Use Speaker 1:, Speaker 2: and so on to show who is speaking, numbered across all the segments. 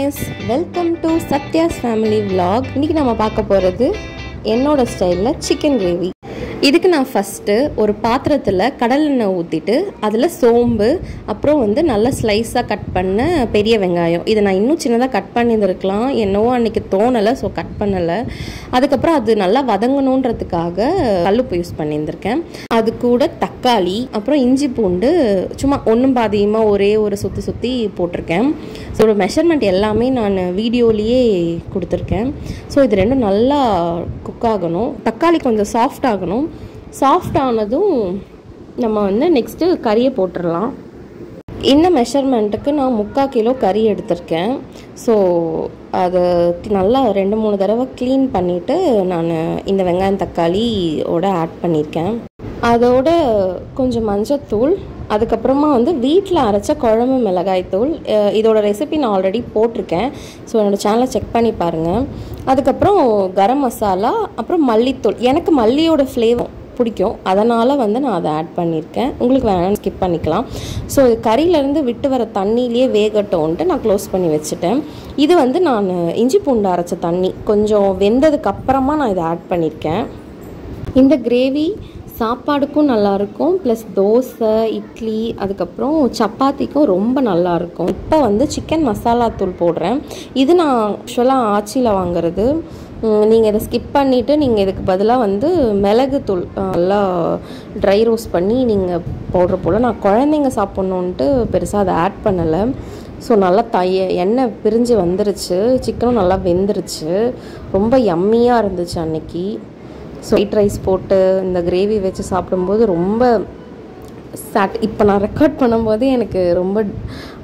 Speaker 1: guys, welcome to Satya's family vlog. இன்னைக்கு நாம பார்க்க போறது என்னோட ஸ்டைல்ல சிக்கன் கிரேவி. இதுக்கு நான் ஃபர்ஸ்ட் ஒரு பாத்திரத்துல கடல் எண்ணெய் ஊத்திட்டு அதுல சோம்பு அப்புறம் நல்ல ஸ்லைஸா கட் பண்ண பெரிய வெங்காயம் இத நான் இன்னும் சின்னதா கட் பண்ணியிருக்கலாம் என்னவோ அன்னைக்கு தோணல சோ கட் பண்ணல அதுக்கு அப்புறம் அது நல்லா வதங்கணும்ன்றதுக்காக கல்லுப்பு யூஸ் பண்ணியிருக்கேன் அது கூட தக்காளி அப்புறம் இஞ்சி பூண்டு சும்மா ஒண்ணும் பாதியமா ஒரே ஒரு சுத்தி போட்டுருக்கேன் சோ மெஷர்மென்ட் எல்லாமே நான் வீடியோலயே கொடுத்திருக்கேன் சோ இது ரெண்டும் நல்லா குக் ஆகணும் தக்காளி கொஞ்சம் சாஃப்ட் ஆகணும் சாஃப்ட் ஆனதும் நம்ம நெக்ஸ்ட் கறியை போட்டுறலாம் இந்த மெஷர்மெண்ட்டுக்கு நான் 3/4 கிலோ கறி எடுத்திருக்கேன் ஸோ அதை நல்லா 2-3 தடவை க்ளீன் பண்ணிவிட்டு நான் இந்த வெங்காயம் தக்காளியோட ஆட் பண்ணியிருக்கேன் அதோட கொஞ்சம் மஞ்சத்தூள் அதுக்கப்புறமா வீட்டில் அரைச்ச குழம்பு மிளகாய்த்தூள் இதோட ரெசிபி நான் ஆல்ரெடி போட்டிருக்கேன் ஸோ என்னோடய சேனலை செக் பண்ணி பாருங்கள் அதுக்கப்புறம் கரம் மசாலா அப்புறம் மல்லித்தூள் எனக்கு மல்லியோட ஃப்ளேவர் பிடிக்கும் அதனால் நான் அதை ஆட் பண்ணியிருக்கேன் உங்களுக்கு வேணாலும் ஸ்கிப் பண்ணிக்கலாம் ஸோ இது கறியிலேருந்து விட்டு வர தண்ணியிலேயே வேகட்டோன்ட்டு நான் க்ளோஸ் பண்ணி வச்சுட்டேன் இது நான் இஞ்சி பூண்டு அரைச்ச தண்ணி கொஞ்சம் வெந்ததுக்கு அப்புறமா நான் இதை ஆட் பண்ணியிருக்கேன் இந்த கிரேவி சாப்பாடுக்கும் நல்லாயிருக்கும் ப்ளஸ் தோசை இட்லி அதுக்கப்புறம் சப்பாத்திக்கும் ரொம்ப நல்லாயிருக்கும் இப்போ சிக்கன் மசாலா தூள் போடுறேன் இது நான் ஆக்சுவலாக ஆச்சியில் வாங்குறது நீங்கள் இதை ஸ்கிப் பண்ணிவிட்டு நீங்கள் இதுக்கு பதிலாக மிளகு தூள் நல்லா ட்ரை ரோஸ்ட் பண்ணி நீங்கள் போடுற போல் நான் குழந்தைங்க சாப்பிட்ணுன்ட்டு பெருசாக அதை ஆட் பண்ணலை ஸோ நல்லா எண்ணெய் பிரிஞ்சு வந்துருச்சு சிக்கனும் நல்லா வெந்துருச்சு ரொம்ப யம்மியாக இருந்துச்சு அன்னைக்கு ஸோ ஒயிட் ரைஸ் போட்டு இந்த கிரேவி வச்சு சாப்பிடும்போது ரொம்ப இப்போ நான் ரெக்கார்ட் பண்ணும்போது எனக்கு ரொம்ப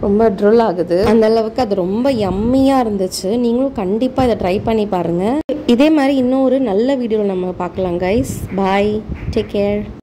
Speaker 1: ரொம்ப ட்ரில் ஆகுது அந்த அளவுக்கு அது ரொம்ப யம்மியாக இருந்துச்சு நீங்களும் கண்டிப்பாக இதை ட்ரை பண்ணி பாருங்கள் இதே மாதிரி இன்னொரு நல்ல வீடியோவில் நம்ம பார்க்கலாம் கைஸ் பாய் டேக் கேர்